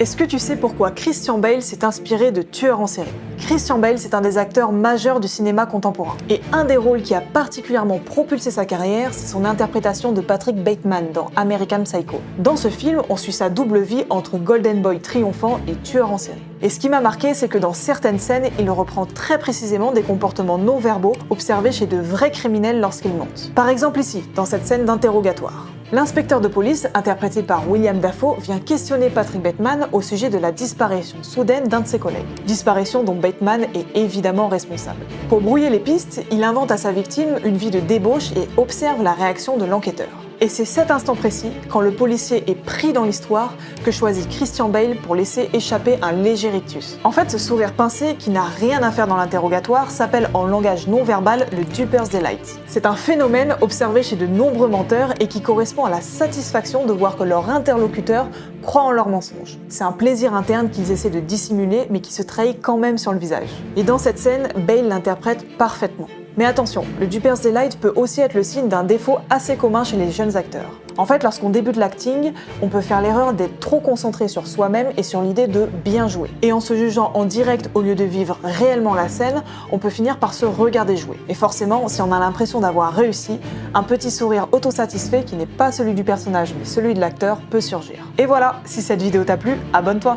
Est-ce que tu sais pourquoi Christian Bale s'est inspiré de tueurs en série? Christian Bale, c'est un des acteurs majeurs du cinéma contemporain. Et un des rôles qui a particulièrement propulsé sa carrière, c'est son interprétation de Patrick Bateman dans American Psycho. Dans ce film, on suit sa double vie entre Golden Boy triomphant et tueur en série. Et ce qui m'a marqué, c'est que dans certaines scènes, il reprend très précisément des comportements non verbaux observés chez de vrais criminels lorsqu'ils mentent. Par exemple ici, dans cette scène d'interrogatoire. L'inspecteur de police, interprété par William Dafoe, vient questionner Patrick Bateman au sujet de la disparition soudaine d'un de ses collègues. Disparition dont Bateman est évidemment responsable. Pour brouiller les pistes, il invente à sa victime une vie de débauche et observe la réaction de l'enquêteur. Et c'est cet instant précis, quand le policier est pris dans l'histoire, que choisit Christian Bale pour laisser échapper un léger rictus. En fait, ce sourire pincé, qui n'a rien à faire dans l'interrogatoire, s'appelle en langage non verbal le Duper's Delight. C'est un phénomène observé chez de nombreux menteurs et qui correspond à la satisfaction de voir que leur interlocuteur croit en leurs mensonges. C'est un plaisir interne qu'ils essaient de dissimuler, mais qui se trahit quand même sur le visage. Et dans cette scène, Bale l'interprète parfaitement. Mais attention, le Duper's Delight peut aussi être le signe d'un défaut assez commun chez les jeunes acteurs. En fait, lorsqu'on débute l'acting, on peut faire l'erreur d'être trop concentré sur soi-même et sur l'idée de bien jouer. Et en se jugeant en direct au lieu de vivre réellement la scène, on peut finir par se regarder jouer. Et forcément, si on a l'impression d'avoir réussi, un petit sourire autosatisfait qui n'est pas celui du personnage mais celui de l'acteur peut surgir. Et voilà, si cette vidéo t'a plu, abonne-toi!